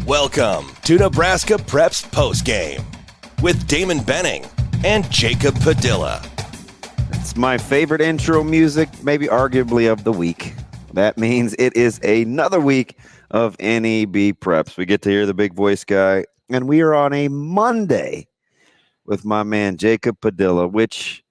Welcome to Nebraska Prep's Postgame with Damon Benning and Jacob Padilla. It's my favorite intro music, maybe arguably of the week. That means it is another week of NEB Preps. We get to hear the big voice guy, and we are on a Monday with my man Jacob Padilla, which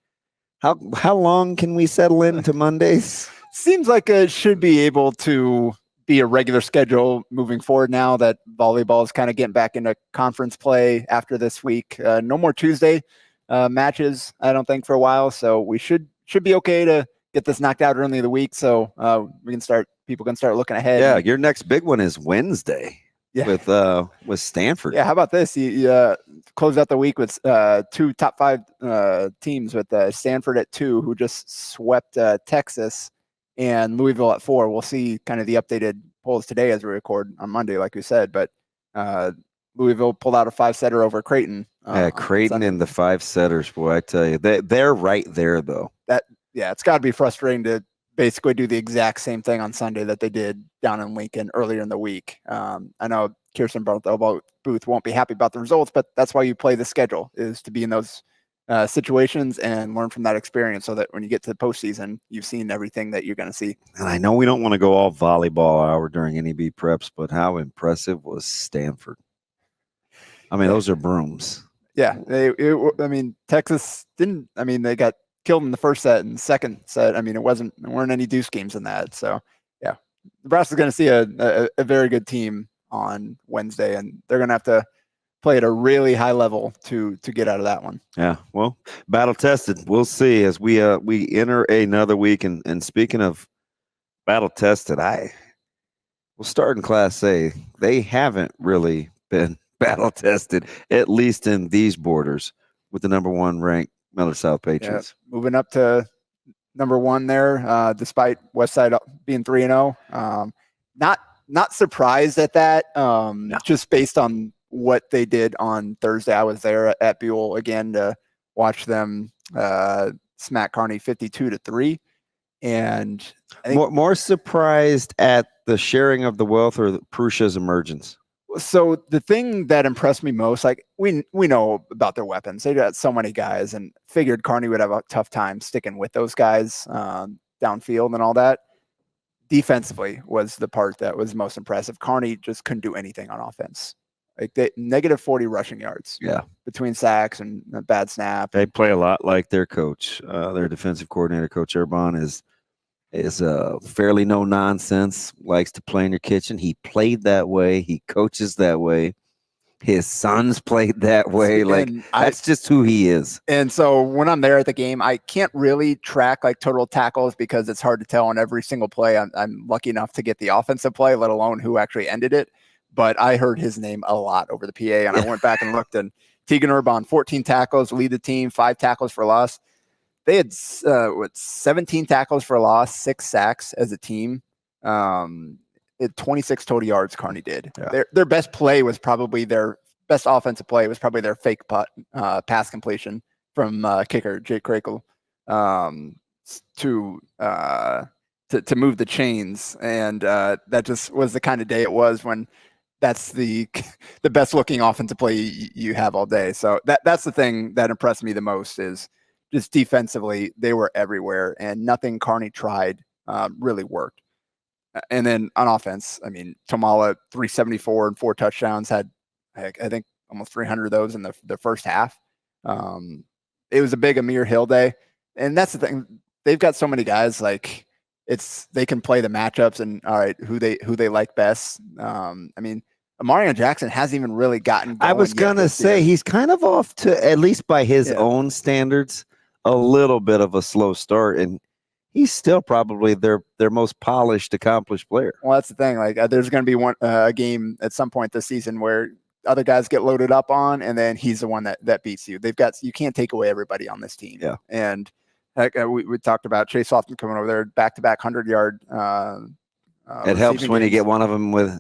how long can we settle into Mondays? Seems like it should be able to be a regular schedule moving forward now that volleyball is kind of getting back into conference play after this week. No more Tuesday matches, I don't think, for a while. So we should be okay to get this knocked out early in the week. So people can start looking ahead. Yeah, your next big one is Wednesday. Yeah. with Stanford. Yeah, how about this? You close out the week with two top five teams with Stanford at 2, who just swept Texas, and Louisville at 4. We'll see kind of the updated polls today as we record on Monday, like we said. But Louisville pulled out a 5-setter over Creighton. Creighton in the 5-setters, boy, I tell you. They're right there, though. It's got to be frustrating to basically do the exact same thing on Sunday that they did down in Lincoln earlier in the week. I know Kirsten Booth won't be happy about the results, but that's why you play the schedule, is to be in those situations and learn from that experience, so that when you get to the postseason, you've seen everything that you're going to see. And I know we don't want to go all volleyball hour during NEB Preps, but how impressive was Stanford? I mean, those are brooms. Yeah. Texas didn't, they got killed in the first set and second set. There weren't any deuce games in that. So yeah, Nebraska's going to see a very good team on Wednesday, and they're going to have to play at a really high level to get out of that one. Yeah, well, battle tested. We'll see as we enter another week. And speaking of battle tested, we'll start in Class A. They haven't really been battle tested, at least in these borders, with the number 1 ranked Millard South Patriots. Yeah, moving up to number 1 there, despite Westside being 3-0. Not surprised at that. No. Just based on what they did on Thursday. I was there at Buell again to watch them smack Kearney 52-3. And I think more surprised at the sharing of the wealth or Prusha's emergence. So the thing that impressed me most, like we know about their weapons. They got so many guys, and figured Kearney would have a tough time sticking with those guys downfield and all that. Defensively was the part that was most impressive. Kearney just couldn't do anything on offense. Like they negative 40 rushing yards. Yeah, between sacks and a bad snap. They play a lot like their coach. Their defensive coordinator, Coach Urban, is fairly no nonsense. Likes to play in your kitchen. He played that way. He coaches that way. His sons played that way. That's just who he is. And so when I'm there at the game, I can't really track like total tackles because it's hard to tell on every single play. I'm lucky enough to get the offensive play, let alone who actually ended it. But I heard his name a lot over the PA, and I went back and looked, and Tegan Urban, 14 tackles, lead the team, 5 tackles for loss. They had 17 tackles for loss, 6 sacks as a team. 26 total yards Kearney did. Yeah. Their best play was probably their best offensive play was probably their fake putt, pass completion from kicker Jake Krakel to move the chains, and that just was the kind of day it was when that's the best looking offensive play you have all day. So that's the thing that impressed me the most, is just defensively they were everywhere, and nothing Kearney tried really worked. And then on offense, Tomala 374 and 4 touchdowns, had I think almost 300 of those in the first half. It was a big Amir Hill day, and that's the thing. They've got so many guys, like they can play the matchups and all right, who they like best. Amarion Jackson hasn't even really gotten going. I was gonna say he's kind of off to, at least by his own standards, a little bit of a slow start, and he's still probably their most polished, accomplished player. Well, that's the thing. Like, there's going to be a game at some point this season where other guys get loaded up on, and then he's the one that beats you. You can't take away everybody on this team. Yeah. And we talked about Chase Lofton coming over there, back-to-back 100-yard. It helps when you get one of them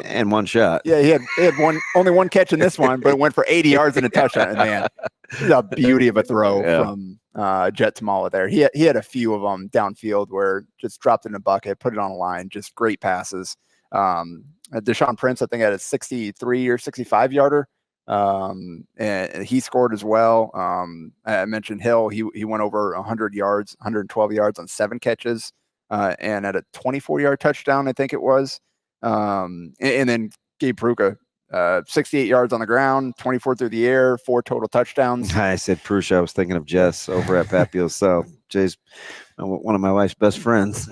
and one shot. Yeah, he had only one catch in this one, but it went for 80 yards and a touchdown. And man, a beauty of a throw from Jet Tomala there. He had a few of them downfield where just dropped in a bucket, put it on a line, just great passes. Deshaun Prince, I think, had a 63 or 65 yarder. And he scored as well. I mentioned Hill. He went over 100 yards, 112 yards on 7 catches, and at a 24-yard touchdown, I think it was. And then Gabe Peruka, 68 yards on the ground, 24 through the air, 4 total touchdowns. I said Prusha. I was thinking of Jess over at Papio-South. Jay's one of my wife's best friends.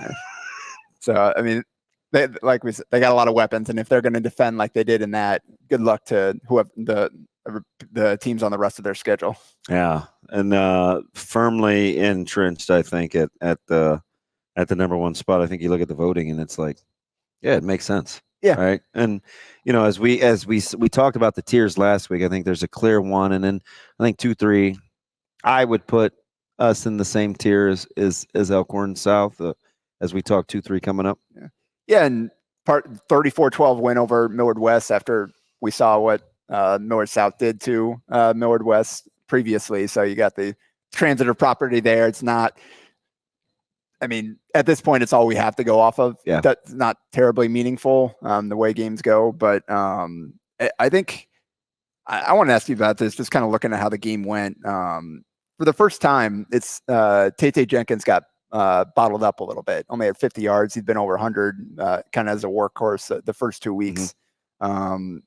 So, I mean, like we said, they got a lot of weapons, and if they're going to defend like they did in that, good luck to whoever the teams on the rest of their schedule. Yeah, and firmly entrenched, I think, at the number 1 spot. I think you look at the voting, and it's like, yeah, it makes sense. Yeah. Right. And as we talked about the tiers last week, I think there's a clear one, and then I think 2, 3, I would put us in the same tier as Elkhorn South, as we talk 2, 3 coming up. Yeah. Yeah, and 34-12 win over Millard West after we saw what Millard South did to Millard West previously. So you got the transitive property there. It's not, I mean, at this point, it's all we have to go off of. Yeah. That's not terribly meaningful the way games go. But I think I want to ask you about this, just kind of looking at how the game went. For the first time, it's Tate Jenkins got bottled up a little bit. Only had 50 yards. He'd been over 100 kind of as a workhorse the first 2 weeks. Braylon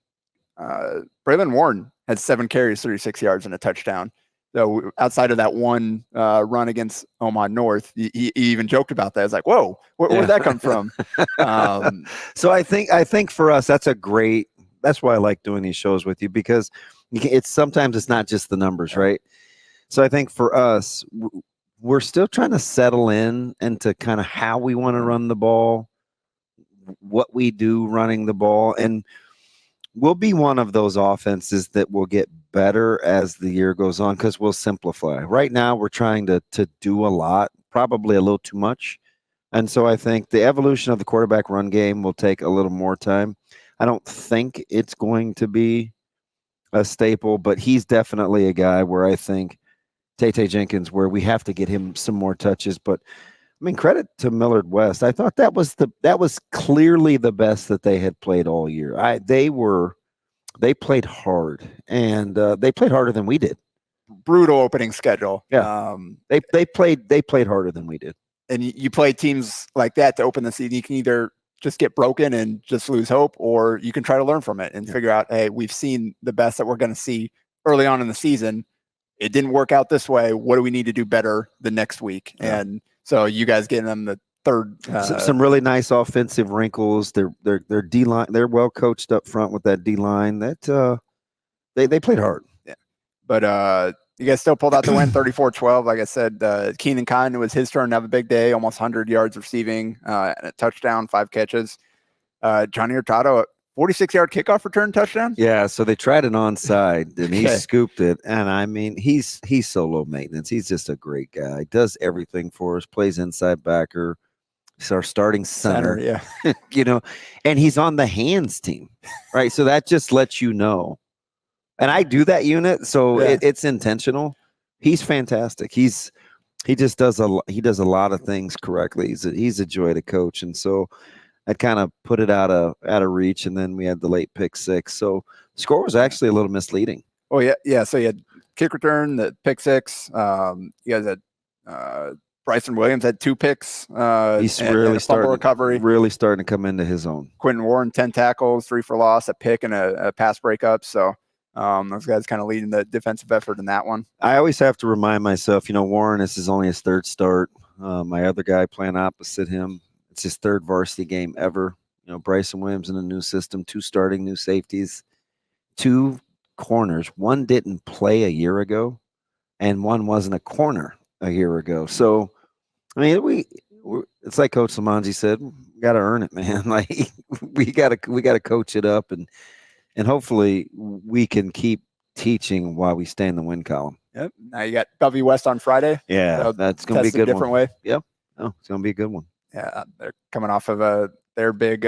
Warren had 7 carries, 36 yards and a touchdown. So outside of that one run against Omaha North, he even joked about that. I was like, whoa, where'd that come from? So I think for us, that's why I like doing these shows with you, because sometimes it's not just the numbers, right? So I think for us, we're still trying to settle into kind of how we want to run the ball, what we do running the ball, and we'll be one of those offenses that will get better as the year goes on because we'll simplify. Right now, we're trying to do a lot, probably a little too much. And so I think the evolution of the quarterback run game will take a little more time. I don't think it's going to be a staple, but he's definitely a guy where I think Tate Jenkins, where we have to get him some more touches. But I mean, credit to Millard West. I thought that was clearly the best that they had played all year. They played hard, and they played harder than we did. Brutal opening schedule. Yeah, they played harder than we did. And you play teams like that to open the season. You can either just get broken and just lose hope, or you can try to learn from it and figure out, hey, we've seen the best that we're going to see early on in the season. It didn't work out this way. What do we need to do better the next week? Yeah. And so you guys getting them the third. Some really nice offensive wrinkles. Their D line. They're well coached up front with that D line. That they played hard. Yeah, but you guys still pulled out the win, 34-12. Like I said, Keenan Kine, it was his turn to have a big day. Almost 100 yards receiving, and a touchdown, 5 catches. Johnny Hurtado, 46-yard kickoff return touchdown. Yeah, so they tried an onside, and he scooped it. And I mean, he's so low maintenance. He's just a great guy. Does everything for us. Plays inside backer. He's our starting center. Yeah, and he's on the hands team, right? So that just lets you know. And I do that unit, so it's intentional. He's fantastic. He just does a lot of things correctly. He's a joy to coach, and so I kind of put it out of reach, and then we had the late pick 6. So the score was actually a little misleading. Oh yeah. So you had kick return, the pick 6. You guys had Bryson Williams had 2 picks. He's really starting recovery. Really starting to come into his own. Quentin Warren, 10 tackles, 3 for loss, a pick, and a pass breakup. So those guys kind of leading the defensive effort in that one. I always have to remind myself, Warren, this is only his 3rd start. My other guy playing opposite him, it's his 3rd varsity game ever. Bryson Williams in a new system, 2 starting new safeties, 2 corners. 1 didn't play a year ago, and 1 wasn't a corner a year ago. So, I mean, it's like Coach Lamanji said, we got to earn it, man. Like we got to coach it up, and hopefully we can keep teaching while we stay in the win column. Yep. Now you got Bellevue West on Friday. Yeah, so that's going to be a good different way. Yep. Oh, it's going to be a good one. Yeah, they're coming off of their big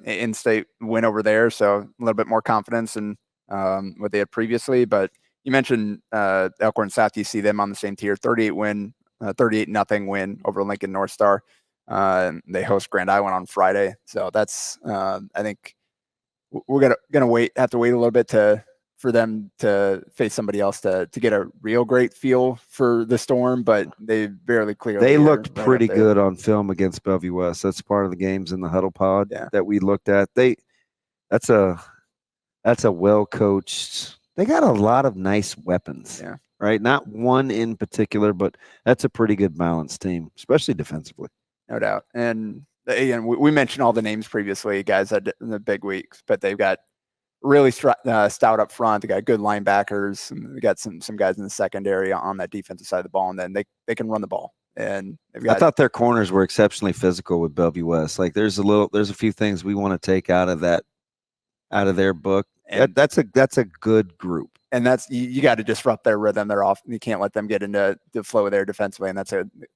in-state win over there, so a little bit more confidence in what they had previously. But you mentioned Elkhorn South. You see them on the same tier, 38-0 win over Lincoln North Star. They host Grand Island on Friday, so that's I think we're gonna have to wait a little bit for them to face somebody else to get a real great feel for the Storm, but they barely clear. They looked pretty good on film against Bellevue West. That's part of the games in the huddle pod that we looked at. That's a well coached. They got a lot of nice weapons. Yeah. Right. Not one in particular, but that's a pretty good balanced team, especially defensively. No doubt. And again, we mentioned all the names previously, guys that in the big weeks, but they've got really stout up front. They got good linebackers. And they got some guys in the secondary on that defensive side of the ball, and then they can run the ball. And I thought their corners were exceptionally physical with Bellevue West. Like there's a few things we want to take out of their book. And that's a good group. And that's you got to disrupt their rhythm. They're off. You can't let them get into the flow of their defensively, and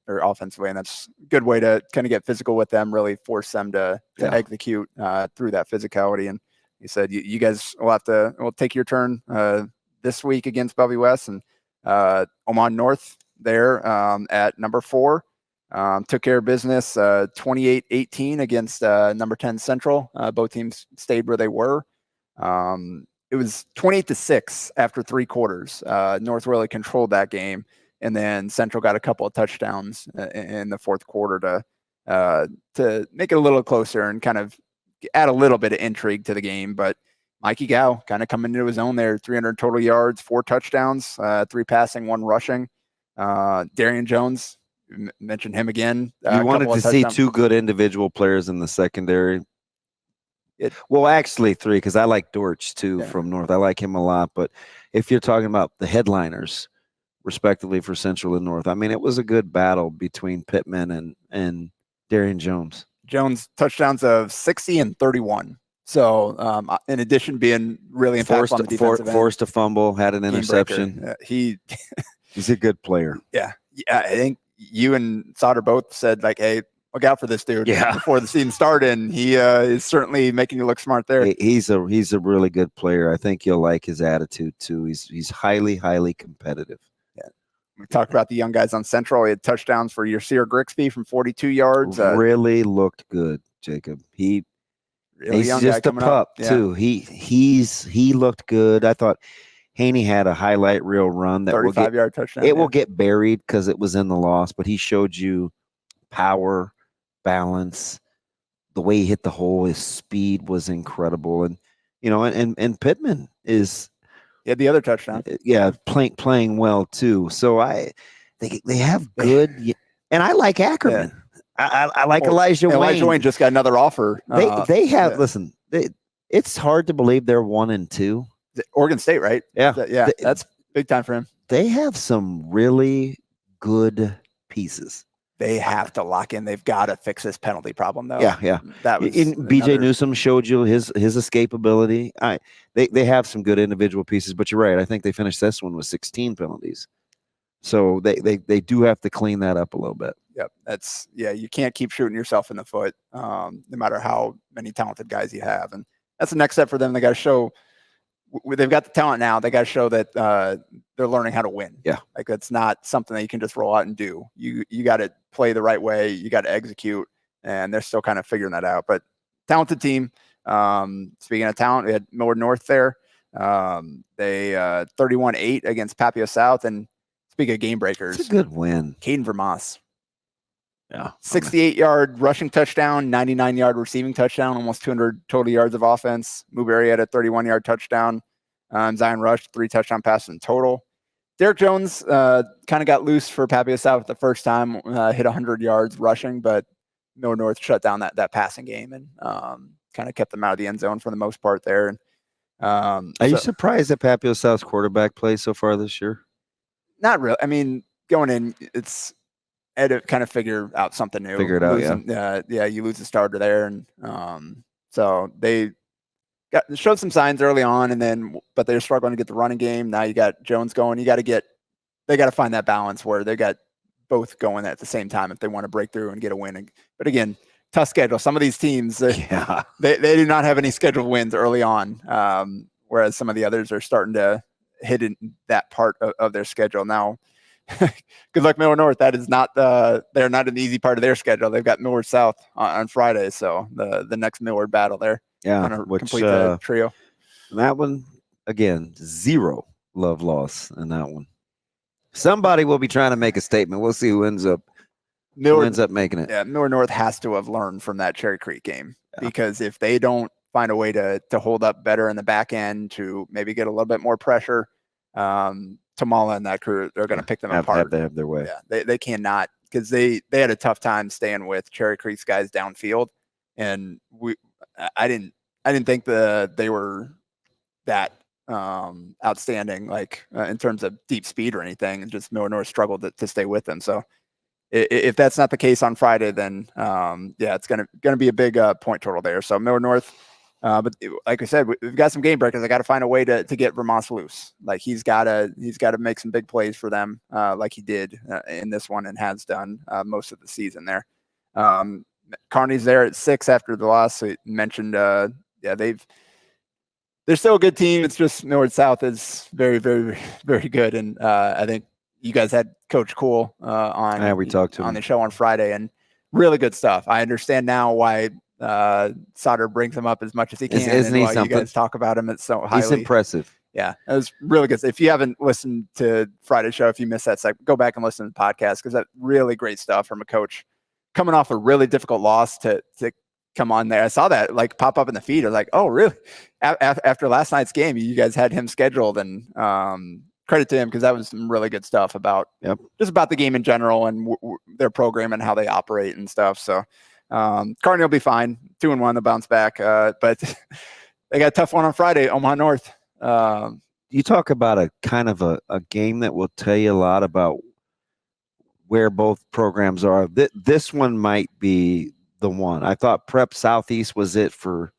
or offensively, and that's a good way to kind of get physical with them. Really force them to execute through that physicality. And he said, you guys will take your turn this week against Bellevue West, and Omaha North there at number 4 took care of business 28-18 against number 10 Central. Both teams stayed where they were. It was 28-6 after 3 quarters. North really controlled that game, and then Central got a couple of touchdowns in the 4th quarter to make it a little closer and kind of add a little bit of intrigue to the game. But Mikey Gow kind of coming into his own there, 300 total yards, 4 touchdowns, 3 passing, 1 rushing. Darian Jones, mentioned him again. You wanted to see 2 good individual players in the secondary. Well, actually 3, because I like Dortch too from North. I like him a lot. But if you're talking about the headliners, respectively for Central and North, I mean, it was a good battle between Pittman and Darian Jones. Jones touchdowns of 60 and 31. So in addition being really impactful on the defensive end, forced a fumble, had an interception. He's a good player. Yeah. I think you and Sauter both said like, hey, look out for this dude before the season started, and he is certainly making you look smart there. He's a really good player. I think you'll like his attitude too. He's highly competitive. Yeah, we talked about the young guys on Central. He had touchdowns for Yasir Grigsby from 42 yards. Really looked good, Jacob. He's just a pup too. He looked good. I thought Haney had a highlight reel run that 35-yard touchdown. It will get buried because it was in the loss, but he showed you power, balance, the way he hit the hole, his speed was incredible. And and Pittman is the other touchdown. Playing well too. So they have good and I like Ackerman. I like Elijah Wayne. Elijah Wayne just got another offer. They have listen, it's hard to believe they're 1-2. Oregon State, right? Yeah. That's big time for him. They have some really good pieces. They have to lock in. They've got to fix this penalty problem, though. Yeah. That was BJ Newsome showed you his escapability. They have some good individual pieces, but you're right. I think they finished this one with 16 penalties. So they do have to clean that up a little bit. Yep. You can't keep shooting yourself in the foot, no matter how many talented guys you have. And that's the next step for them. They got to show they've got the talent now. They got to show that they're learning how to win. Yeah. Like that's not something that you can just roll out and do. You got to play the right way. You got to execute, and they're still kind of figuring that out. But talented team. Speaking of talent, we had Millard North there. They 31-8 against Papio-South. And speaking of game breakers, it's a good win. Caden Vermas. Yeah. 68-yard rushing touchdown, 99-yard receiving touchdown, almost 200 total yards of offense. Muberry had a 31-yard touchdown. Zion Rush, 3 touchdown passes in total. Derek Jones kind of got loose for Papio-South the first time, hit 100 yards rushing, but Millard North shut down that passing game and kind of kept them out of the end zone for the most part there. And are you surprised at Papio-South's quarterback play so far this year? Not really. I mean, going in, it's had to kind of figure out something new. Figure it out, you lose the starter there, and so they showed some signs early on, but they're struggling to get the running game. Now you got Jones going. They got to find that balance where they got both going at the same time if they want to break through and get a win. But again, tough schedule. Some of these teams, they do not have any scheduled wins early on, whereas some of the others are starting to hit in that part of their schedule now. Good luck, Millard North. That is not they're not an easy part of their schedule. They've got Millard South on Friday, so the next Millard battle there. Yeah, kind of which complete the trio. that one again, 0 love loss in that one. Somebody will be trying to make a statement. We'll see who ends up making it. Yeah, Millard North has to have learned from that Cherry Creek game because if they don't find a way to hold up better in the back end to maybe get a little bit more pressure, Tamala and that crew, they're going to pick them apart. Have to have their way. Yeah, they cannot, because they had a tough time staying with Cherry Creek's guys downfield, and I didn't think they were that outstanding, like in terms of deep speed or anything, and just Millard North struggled to stay with them. So if that's not the case on Friday, then it's gonna be a big point total there. So Millard North, but like I said, we've got some game breakers. I got to find a way to get Vermont loose. Like he's got to make some big plays for them, like he did in this one and has done most of the season there. Kearney's there at 6 after the loss. So you mentioned, they're still a good team. It's just Millard South is very, very, very good. And I think you guys had Coach Cool we talked to him on the show on Friday, and really good stuff. I understand now why Sauter brings him up as much as he can. Isn't he something? You guys talk about him. It's so highly. He's impressive. Yeah, it was really good. If you haven't listened to Friday's show, if you missed that, go back and listen to the podcast, because that really great stuff from a coach coming off a really difficult loss to come on there. I saw that like pop up in the feed. I was like, oh, really? After last night's game, you guys had him scheduled, and credit to him, because that was some really good stuff about just about the game in general and their program and how they operate and stuff. So Kearney will be fine. 2-1, they'll bounce back. But they got a tough one on Friday, Omaha North. You talk about a kind of a game that will tell you a lot about where both programs are. This one might be the one. I thought Prep Southeast was it for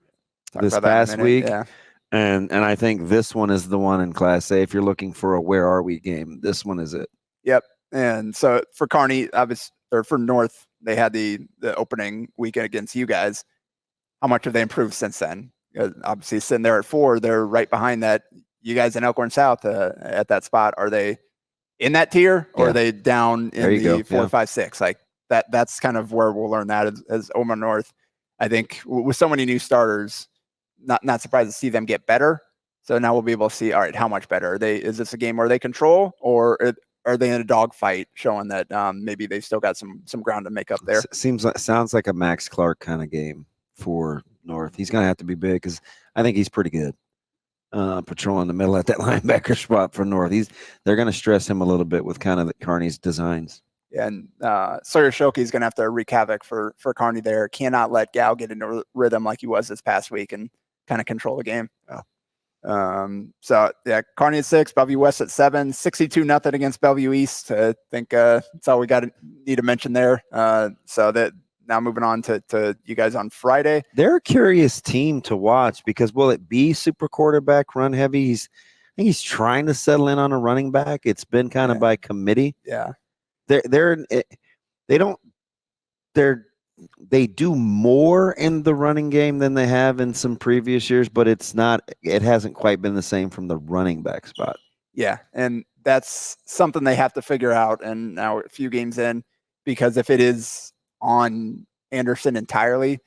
this past week. Yeah. And I think this one is the one in Class A. If you're looking for a where are we game, this one is it. Yep. And so for Kearney, or for North, they had the opening weekend against you guys. How much have they improved since then? Obviously, sitting there at 4, they're right behind that. You guys in Elkhorn South at that spot, are they in that tier, or are they down in the 4, 5, 6? Like that's kind of where we'll learn that as Omaha North. I think with so many new starters, not surprised to see them get better. So now we'll be able to see, all right, how much better is this a game where they control, or are they in a dogfight, showing that maybe they've still got some ground to make up there? Sounds like a Max Clark kind of game for North. He's going to have to be big, because I think he's pretty good patrolling the middle at that linebacker spot for North. They're going to stress him a little bit with kind of Kearney's designs. And Sawyer Schilke is going to have to wreak havoc for Kearney there. Cannot let Gal get into rhythm like he was this past week and kind of control the game. Kearney at 6, Bellevue West at 7, 62-0 against Bellevue East. I think that's all we need to mention there. So that now moving on to you guys on Friday. They're a curious team to watch, because will it be super quarterback run heavy? I think he's trying to settle in on a running back. It's been kind of by committee. Yeah. They do more in the running game than they have in some previous years, but it hasn't quite been the same from the running back spot. Yeah. And that's something they have to figure out. And now a few games in, because if it is on Anderson entirely,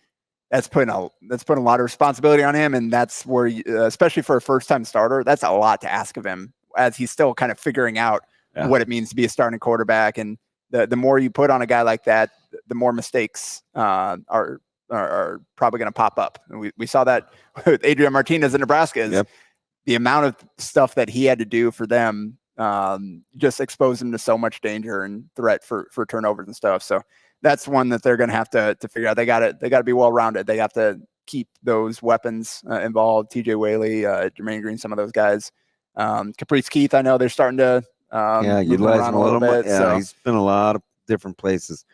that's putting a lot of responsibility on him. And that's where, especially for a first-time starter, that's a lot to ask of him, as he's still kind of figuring out what it means to be a starting quarterback. And the more you put on a guy like that, the more mistakes are probably going to pop up. And we saw that with Adrian Martinez in Nebraska. The amount of stuff that he had to do for them just exposed him to so much danger and threat for turnovers and stuff. So that's one that they're going to have to figure out. They got to be well-rounded. They have to keep those weapons involved. TJ Whaley, Jermaine Green, some of those guys. Caprice Keith, I know they're starting to utilize him a little bit. Yeah, so he's been a lot of different places.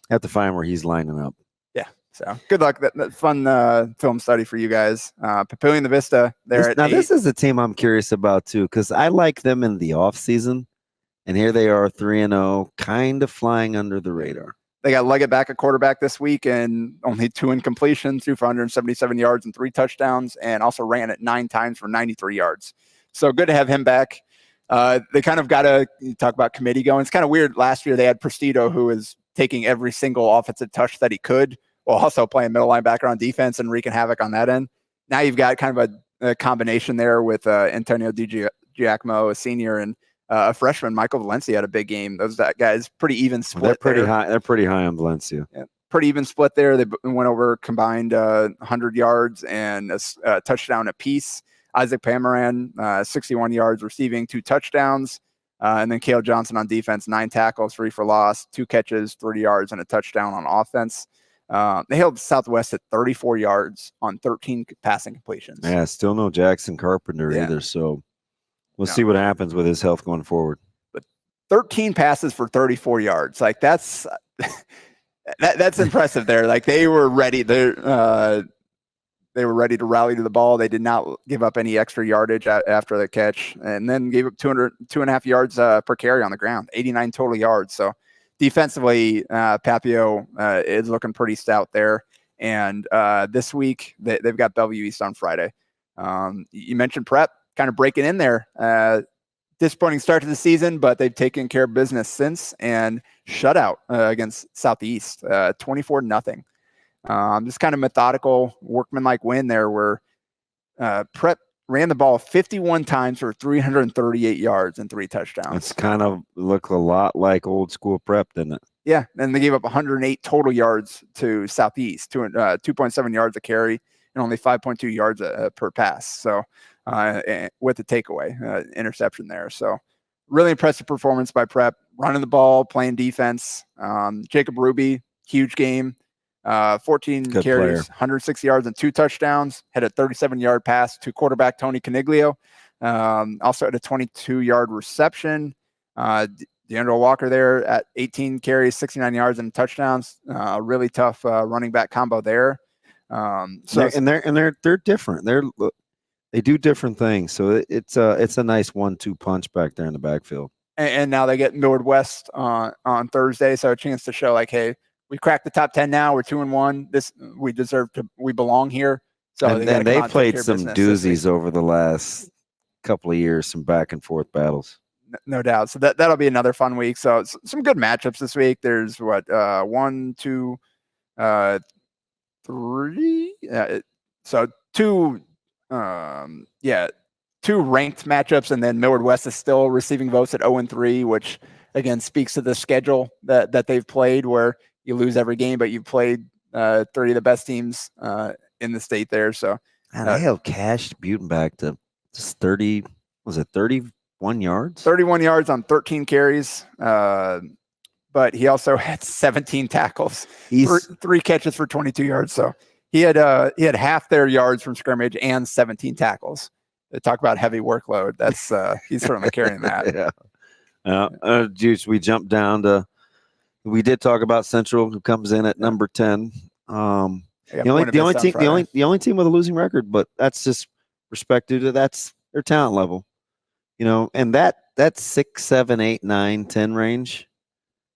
Have to find where he's lining up. Yeah, so good luck. That fun film study for you guys. Papillion-LaVista, this is a team I'm curious about too, because I like them in the off season, and here they are 3-0, kind of flying under the radar. They got Leggett back at quarterback this week, and only 2 incompletions, threw for 177 yards and 3 touchdowns, and also ran it 9 times for 93 yards. So good to have him back. They kind of got to talk about committee going. It's kind of weird. Last year they had Prestito, who is taking every single offensive touch that he could, while also playing middle linebacker on defense and wreaking havoc on that end. now you've got kind of a combination there with Antonio Giacomo, a senior, and a freshman, Michael Valencia, had a big game. Those guys pretty even split. They're pretty high. They're pretty high on Valencia. Yeah, pretty even split there. They went over combined 100 yards and a touchdown apiece. Isaac Pamaran, 61 yards receiving, 2 touchdowns. And then Cale Johnson on defense, 9 tackles, 3 for loss, 2 catches, 30 yards, and a touchdown on offense. They held Southwest at 34 yards on 13 passing completions. Yeah, still no Jackson Carpenter either. So we'll see what happens with his health going forward. But 13 passes for 34 yards. Like that's that's impressive there. Like they were ready. They were ready to rally to the ball. They did not give up any extra yardage after the catch, and then gave up 2.5 yards per carry on the ground, 89 total yards. So defensively, Papio is looking pretty stout there. And this week, they've got Bellevue East on Friday. You mentioned Prep kind of breaking in there. Disappointing start to the season, but they've taken care of business since, and shutout against Southeast, 24-0. Just kind of methodical, workmanlike win there where Prep ran the ball 51 times for 338 yards and 3 touchdowns. It's kind of look a lot like old school Prep, didn't it? Yeah, and they gave up 108 total yards to Southeast, 2.7 yards a carry and only 5.2 yards per pass. So with the takeaway, interception there. So really impressive performance by Prep, running the ball, playing defense. Jacob Ruby, huge game. 14 Good carries, player. 106 yards and 2 touchdowns, had a 37-yard pass to quarterback Tony Caniglio. Also had a 22-yard reception. DeAndre Walker there at 18 carries, 69 yards and touchdowns. Really tough running back combo there. They're different. They do different things. So it's a nice 1-2 punch back there in the backfield. And now they get Millard West on Thursday, so a chance to show like, hey, we cracked the top 10 now. We're 2-1. We belong here. So they played some doozies over the last couple of years, some back and forth battles. No doubt. So that'll be another fun week. So some good matchups this week. There's 1, 2, 3. So 2 ranked matchups, and then Millard West is still receiving votes at 0-3, which again speaks to the schedule that they've played, where you lose every game, but you've played 30 of the best teams in the state there. So and I held Cash Butenbach to just 30. Was it 31 yards? 31 yards on 13 carries. But he also had 17 tackles, 3 catches for 22 yards. So he had half their yards from scrimmage and 17 tackles. They talk about heavy workload. That's he's certainly carrying that. Yeah. Juice, we jumped down to. We did talk about Central, who comes in at number 10. The only team with a losing record, but that's just respect due to that's their talent level, and that 6, 7, 8, 9, 10 range.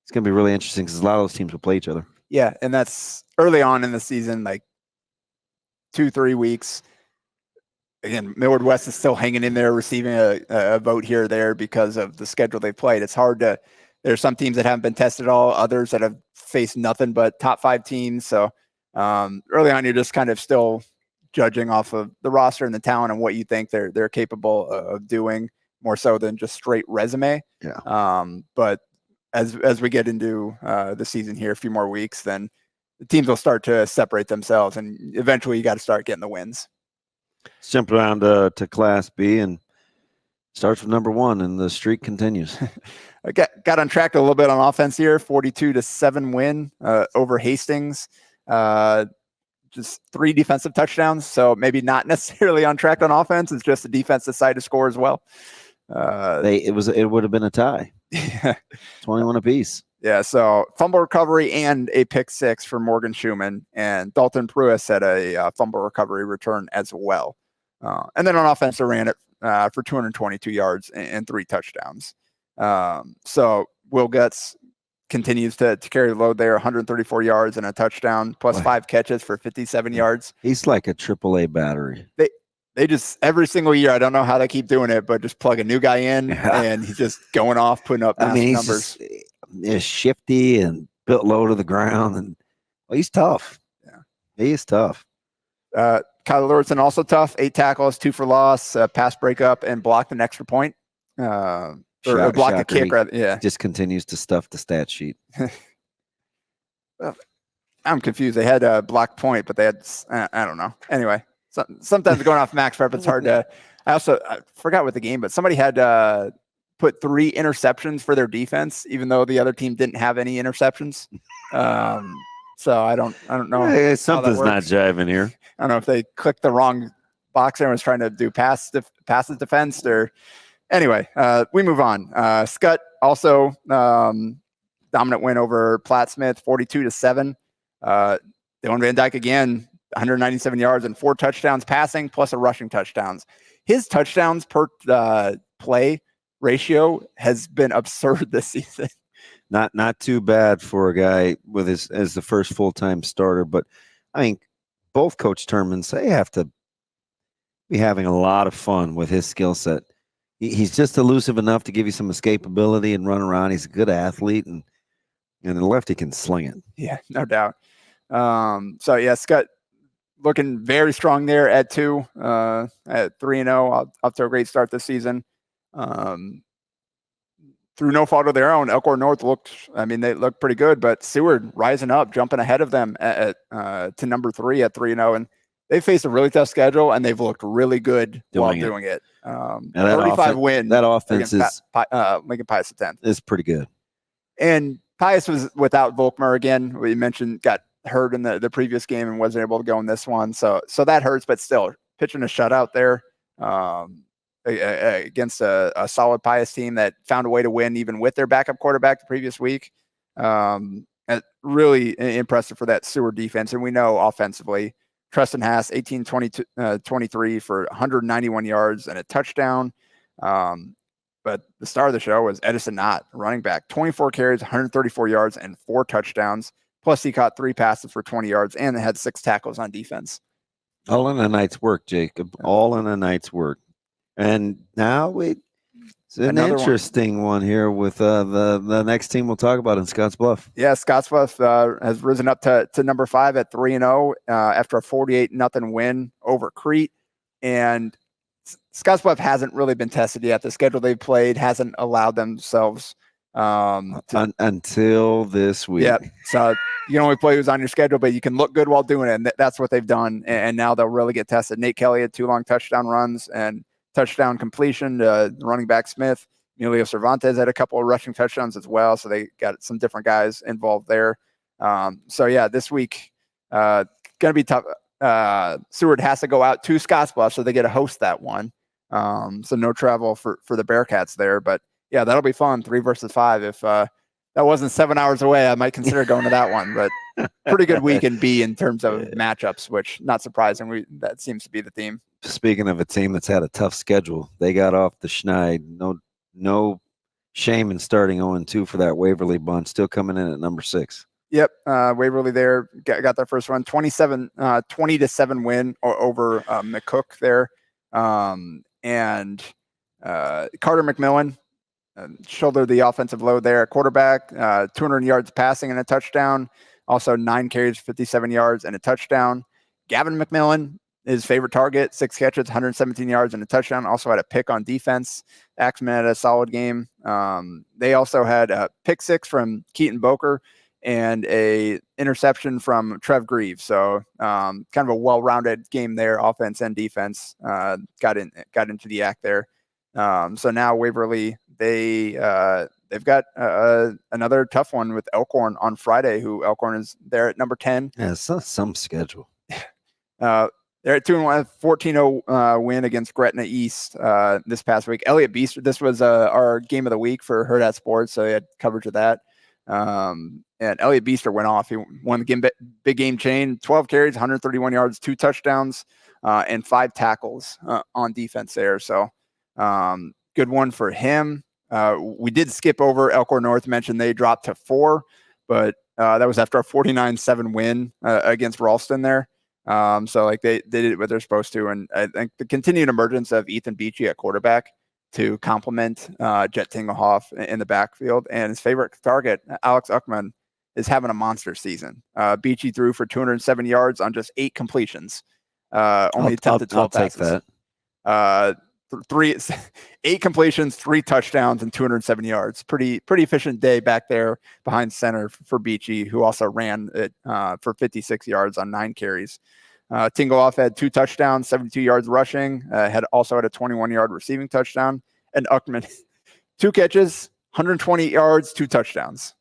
It's gonna be really interesting because a lot of those teams will play each other. Yeah, and that's early on in the season, like 2-3 weeks. Again, Millard West is still hanging in there, receiving a vote here or there because of the schedule they played. It's hard to. There's some teams that haven't been tested at all, others that have faced nothing but top 5 teams. So early on, you're just kind of still judging off of the roster and the talent and what you think they're capable of doing, more so than just straight resume. Yeah. But as we get into the season here, a few more weeks, then the teams will start to separate themselves, and eventually you got to start getting the wins. Let's jump around to Class B and starts with number 1, and the streak continues. I got on track a little bit on offense here, 42-7 win over Hastings. Just 3 defensive touchdowns, so maybe not necessarily on track on offense. It's just the defense decided to score as well. It would have been a tie. 21 apiece. Yeah, so fumble recovery and a pick 6 for Morgan Schumann, and Dalton Pruis had a fumble recovery return as well. And then on offense, they ran it for 222 yards and 3 touchdowns. So Will Gutz continues to carry the load there, 134 yards and a touchdown, plus 5 catches for 57 yards. He's like a AAA battery. They just, every single year, I don't know how they keep doing it, but just plug a new guy in and he's just going off, putting up massive numbers. He's shifty and built low to the ground, and he's tough. Yeah, he is tough. Kyler Lordson also tough, 8 tackles, 2 for loss, pass breakup, and blocked an extra point. Or blocked a kick, rather. Yeah. Just continues to stuff the stat sheet. I'm confused. They had a block point, but they had, I don't know. Anyway, sometimes going off max prep, it's hard to, I forgot what the game, but somebody had put 3 interceptions for their defense, even though the other team didn't have any interceptions. So I don't know. Hey, something's not jiving here. I don't know if they clicked the wrong box there and was trying to do passes defense or anyway, we move on. Skutt also dominant win over Plattsmouth, 42-7. Dylan Van Dyke again, 197 yards and 4 touchdowns passing plus a rushing touchdowns. His touchdowns per play ratio has been absurd this season. Not too bad for a guy with as the first full-time starter, but I mean, both Coach Termans, they have to be having a lot of fun with his skill set. He's just elusive enough to give you some escapability and run around. He's a good athlete, and the lefty can sling it. Yeah, no doubt. So yeah, Skutt looking very strong there at 2, at 3-0, up to a great start this season. Through no fault of their own, Elkhorn North they looked pretty good, but Seward rising up, jumping ahead of them to number 3 at 3-0, and they faced a really tough schedule, and they've looked really good while doing it. 35 win. That offense is Lincoln Pius X is pretty good. And Pius was without Volkmer again. We mentioned got hurt in the previous game and wasn't able to go in this one, so that hurts. But still, pitching a shutout there against a solid Pius team that found a way to win even with their backup quarterback the previous week. Really impressive for that Seward defense, and we know offensively. Treston Haas, 18-23 for 191 yards and a touchdown. But the star of the show was Edison Knott, running back, 24 carries, 134 yards, and 4 touchdowns. Plus, he caught 3 passes for 20 yards and had 6 tackles on defense. All in a night's work, Jacob. All in a night's work. And now it's an interesting one here with the next team we'll talk about in Scottsbluff. Yeah, Scottsbluff has risen up to number 5 at 3-0 after a 48-0 win over Creighton. And Scottsbluff hasn't really been tested yet. The schedule they've played hasn't allowed themselves until this week. Yeah, so you can only play who's on your schedule, but you can look good while doing it, and that's what they've done. And now they'll really get tested. Nate Kelly had 2 long touchdown runs and touchdown completion to running back Smith. Emilio Cervantes had a couple of rushing touchdowns as well, so they got some different guys involved there. So yeah, this week going to be tough. Seward has to go out to Scottsbluff, so they get to host that one. So no travel for the Bearcats there, but yeah, that'll be fun. 3 versus 5. If that wasn't 7 hours away, I might consider going to that one. But pretty good week in B in terms of matchups, which not surprising. That seems to be the theme. Speaking of a team that's had a tough schedule, they got off the schneid. No shame in starting 0-2 for that Waverly bunch. Still coming in at number 6. Yep, Waverly there got their first run, 20-7 win over McCook there, and Carter McMillan shouldered the offensive load there at quarterback, 200 yards passing and a touchdown, also 9 carries, 57 yards and a touchdown. Gavin McMillan, his favorite target, 6 catches, 117 yards and a touchdown. Also had a pick on defense. Axman had a solid game. They also had a pick 6 from Keaton Boker and a interception from Trev Grieve. So kind of a well-rounded game there, offense and defense. Got into the act there. So now Waverly, they've got another tough one with Elkhorn on Friday, who Elkhorn is there at number 10. Yeah, some schedule. They're at 2-1, 14-0 win against Gretna East this past week. Elliott Beaster, this was our game of the week for Hurrdat Sports, so they had coverage of that. And Elliott Beaster went off. He won the big game chain, 12 carries, 131 yards, 2 touchdowns, and 5 tackles on defense there. So good one for him. We did skip over Elkhorn North, mentioned they dropped to 4, but that was after a 49-7 win against Ralston there. So like they did what they're supposed to. And I think the continued emergence of Ethan Beachy at quarterback to complement Jet Tinglehoff in the backfield, and his favorite target, Alex Uckman, is having a monster season. Beachy threw for 207 yards on just 8 completions. Only attempted 12 passes. I'll take that. 8 completions, 3 touchdowns, and 270 yards. Pretty efficient day back there behind center for Beachy, who also ran it for 56 yards on 9 carries. Tingleoff had 2 touchdowns, 72 yards rushing. Had a 21-yard receiving touchdown. And Uckman, 2 catches, 120 yards, 2 touchdowns.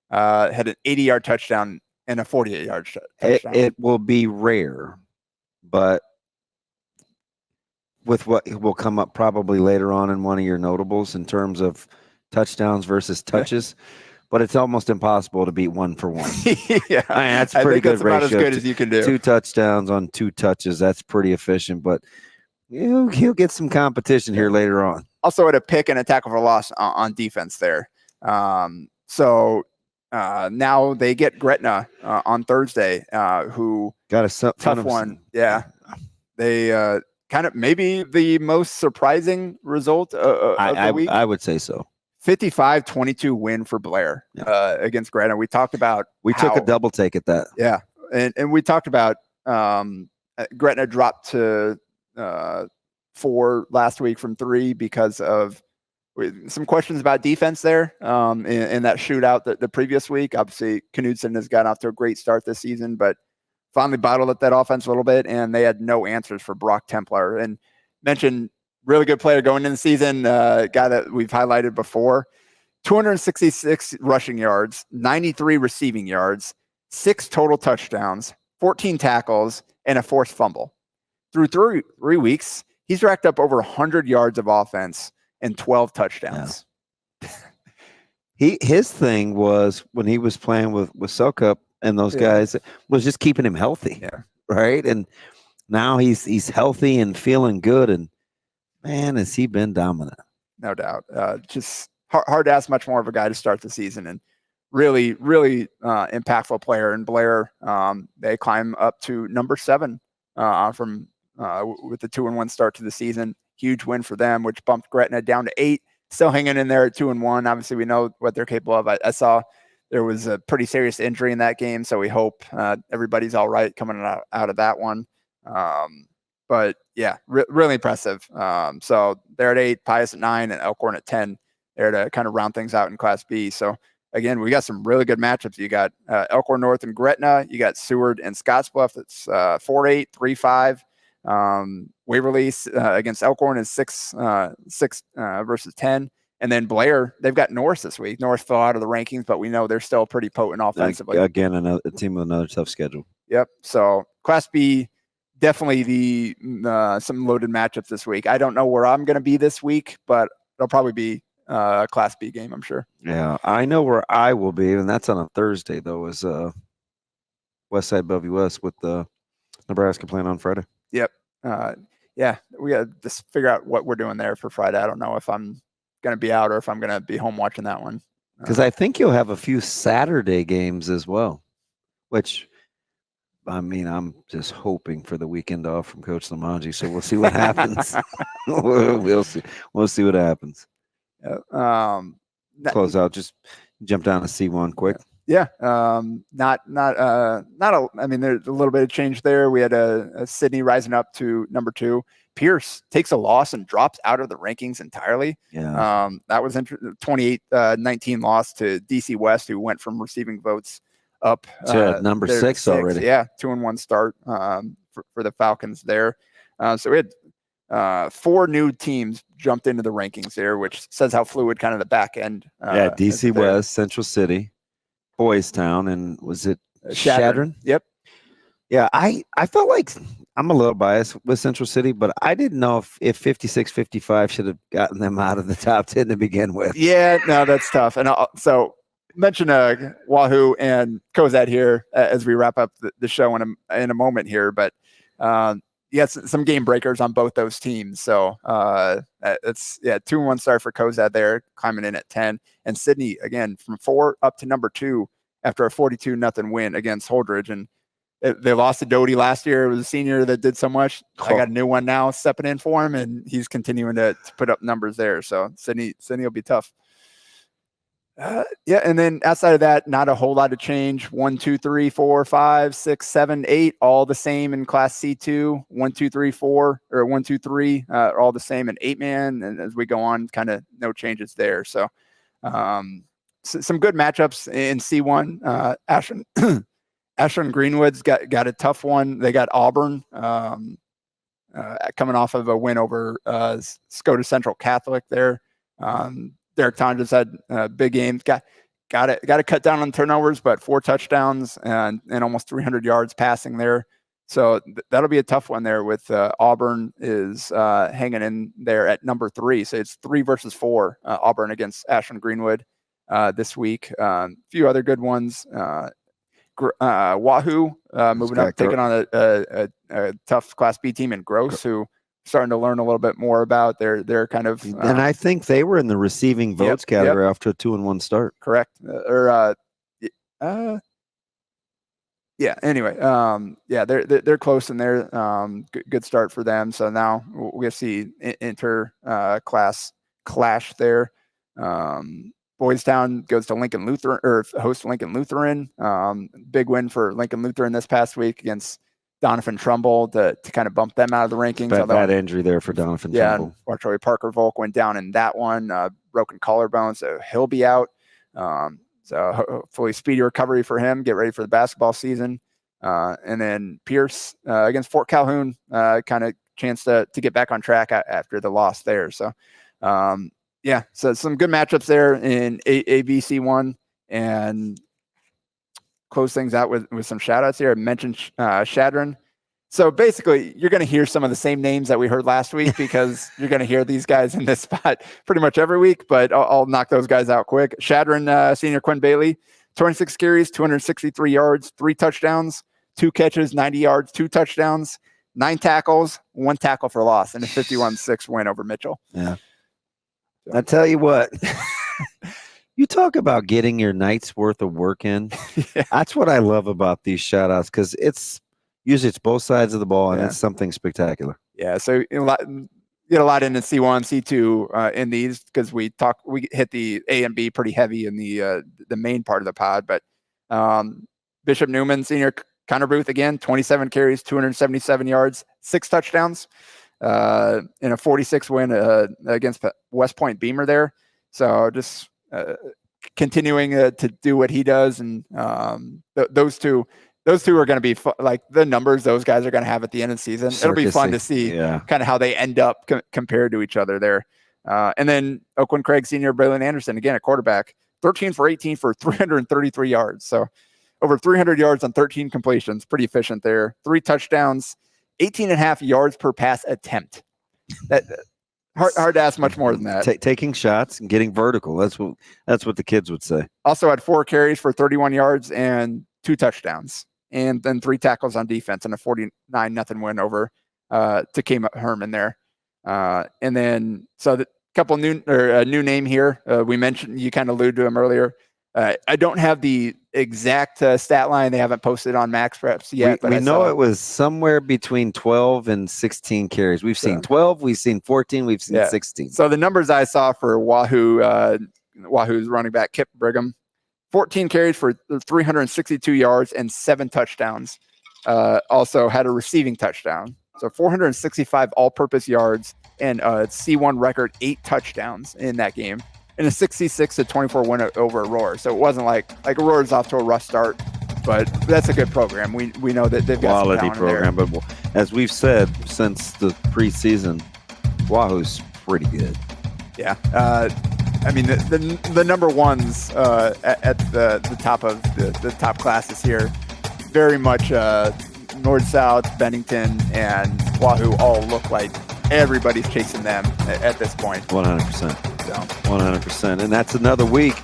Had an 80-yard touchdown and a 48-yard touchdown. It will be rare, but with what will come up probably later on in one of your notables in terms of touchdowns versus touches, but it's almost impossible to beat 1 for 1. Yeah, I mean, that's a pretty good that's about ratio. As good as you can do. 2 touchdowns on 2 touches. That's pretty efficient, but he'll get some competition here later on. Also had a pick and a tackle for loss on defense there. So now they get Gretna on Thursday, who got a tough one. Yeah, they kind of maybe the most surprising result of the week. I would say so. 55-22 win for Blair against Gretna. We talked about took a double take at that. Yeah, and we talked about Gretna dropped to 4 last week from 3 because of some questions about defense there in that shootout the previous week. Obviously, Knudsen has gotten off to a great start this season, but finally bottled at that offense a little bit, and they had no answers for Brock Templar. And mentioned really good player going in the season, guy that we've highlighted before. 266 rushing yards, 93 receiving yards, 6 total touchdowns, 14 tackles, and a forced fumble. Through 3 weeks, he's racked up over 100 yards of offense and 12 touchdowns. Yeah. His thing was when he was playing with Sukup and those guys was just keeping him healthy. Yeah. Right. And now he's healthy and feeling good. And man, has he been dominant? No doubt. Just hard to ask much more of a guy to start the season, and really, really impactful player. And Blair, they climb up to number 7 from with the 2-1 start to the season. Huge win for them, which bumped Gretna down to 8. Still hanging in there at 2-1. Obviously, we know what they're capable of. I saw there was a pretty serious injury in that game, so we hope everybody's all right coming out of that one. But yeah, really impressive. So they're at 8, Pius at 9, and Elkhorn at 10. There to kind of round things out in Class B. So again, we got some really good matchups. You got Elkhorn North and Gretna. You got Seward and Scottsbluff. It's 4-8, 3-5. Waverly against Elkhorn is 6 versus 10. And then Blair, they've got North this week. North fell out of the rankings, but we know they're still pretty potent offensively. Again, a team with another tough schedule. Yep. So Class B, definitely some loaded matchups this week. I don't know where I'm going to be this week, but it'll probably be a Class B game, I'm sure. Yeah, I know where I will be, and that's on a Thursday, though, is Westside, Bellevue West with Nebraska playing on Friday. Yep. Yeah, we got to just figure out what we're doing there for Friday. I don't know if I'm going to be out or if I'm going to be home watching that one. Because I think you'll have a few Saturday games as well, which, I mean, I'm just hoping for the weekend off from Coach Lamanji, so we'll see what happens. We'll see. We'll see what happens. Close out. Just jump down to C1 quick. Yeah. I mean, there's a little bit of change there. We had a Sydney rising up to number 2. Pierce takes a loss and drops out of the rankings entirely. Yeah. That was 28-19 loss to DC West, who went from receiving votes up to number 6 already. Yeah. 2-1 start for the Falcons there. So we had 4 new teams jumped into the rankings there, which says how fluid kind of the back end. DC West, Central City, Boys Town, and was it Shadron? Yep. Yeah, I felt like I'm a little biased with Central City, but I didn't know if 56-55 should have gotten them out of the top 10 to begin with. Yeah, no, that's tough. And so mention Wahoo and Cozad here as we wrap up the show in a moment here, but you got some game breakers on both those teams. So it's 2-1 start for Cozad there, climbing in at 10, and Sydney again from 4 up to number 2 after a 42-0 win against Holdridge. And they lost to Doty last year. It was a senior that did so much. I got a new one now stepping in for him, and he's continuing to put up numbers there. So Sydney will be tough. Yeah, and then outside of that, not a whole lot of change. 1, 2, 3, 4, 5, 6, 7, 8, all the same in Class C2. 1, 2, 3, 4, or 1, 2, 3, all the same in 8-man. And as we go on, kind of no changes there. So, some good matchups in C1. Ashland Greenwood's got a tough one. They got Auburn coming off of a win over Skutt Central Catholic there. Derek Tonjes had big games. Got to cut down on turnovers, but 4 touchdowns and almost 300 yards passing there. So that'll be a tough one there. With Auburn is hanging in there at number 3. So it's 3 versus 4. Auburn against Ashland Greenwood this week. A few other good ones. Wahoo moving up, taking on a tough Class B team in Gross, who starting to learn a little bit more about their kind of. And I think they were in the receiving votes category after a 2-1 start. Correct. Yeah. Anyway, they're close in there. Good start for them. So now we'll see inter-class clash there. Boys Town goes to Lincoln Lutheran, or hosts Lincoln Lutheran. Big win for Lincoln Lutheran this past week against Donovan Trumbull to kind of bump them out of the rankings. Bad injury there for Donovan Trumbull. Yeah, Troy Parker Volk went down in that one, broken collarbone, so he'll be out. So hopefully speedy recovery for him. Get ready for the basketball season. And then Pierce against Fort Calhoun, kind of chance to get back on track after the loss there. So, so some good matchups there in ABC1, and close things out with some shout-outs here. I mentioned Shadron. So basically, you're going to hear some of the same names that we heard last week, because you're going to hear these guys in this spot pretty much every week, but I'll knock those guys out quick. Shadron, senior Quinn Bailey, 26 carries, 263 yards, 3 touchdowns, 2 catches, 90 yards, 2 touchdowns, 9 tackles, 1 tackle for loss, and a 51-6 win over Mitchell. Yeah. So. I tell you what, you talk about getting your night's worth of work in. Yeah. That's what I love about these shout-outs, because usually it's both sides of the ball, and it's something spectacular. Yeah, so get a lot in C1, C2 in these, because we hit the A and B pretty heavy in the main part of the pod. But Bishop Newman, senior Connor Booth, again, 27 carries, 277 yards, 6 touchdowns, in a 46 win against West Point Beamer there. So just continuing to do what he does, and those two are going to be like the numbers those guys are going to have at the end of the season. Circusy. It'll be fun to see kind of how they end up compared to each other there. And then Oakland Craig senior Braylon Anderson, again, a quarterback, 13 for 18 for 333 yards. So over 300 yards on 13 completions, pretty efficient there. 3 touchdowns, 18.5 yards per pass attempt. That hard to ask much more than that. Taking shots and getting vertical. That's what the kids would say. Also had 4 carries for 31 yards and 2 touchdowns. And then 3 tackles on defense and a 49-0 win over Takema Herman there. And then, so the couple new name here. We mentioned, you kind of alluded to him earlier. I don't have the exact stat line. They haven't posted on Max Preps yet. We know it was somewhere between 12 and 16 carries. We've seen 12, we've seen 14, we've seen 16. So the numbers I saw for Wahoo's running back, Kip Brigham, 14 carries for 362 yards and 7 touchdowns. Also had a receiving touchdown. So 465 all-purpose yards and a C1 record 8 touchdowns in that game. And a 66-24 win over Aurora. So it wasn't like Aurora's off to a rough start, but that's a good program. We know that they've got quality some program. But as we've said since the preseason, Wahoo's pretty good. Yeah. I mean, the number ones at the top of the top classes here, very much North, South, Bennington, and Wahoo all look like everybody's chasing them at this point. 100%. So. 100%. And that's another week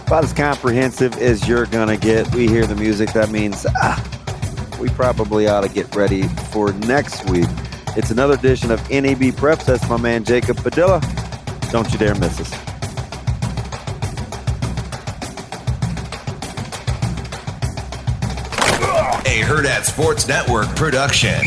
about as comprehensive as you're going to get. We hear the music. That means we probably ought to get ready for next week. It's another edition of NAB Preps. That's my man, Jacob Padilla. Don't you dare miss us. A Hurrdat Sports Network production.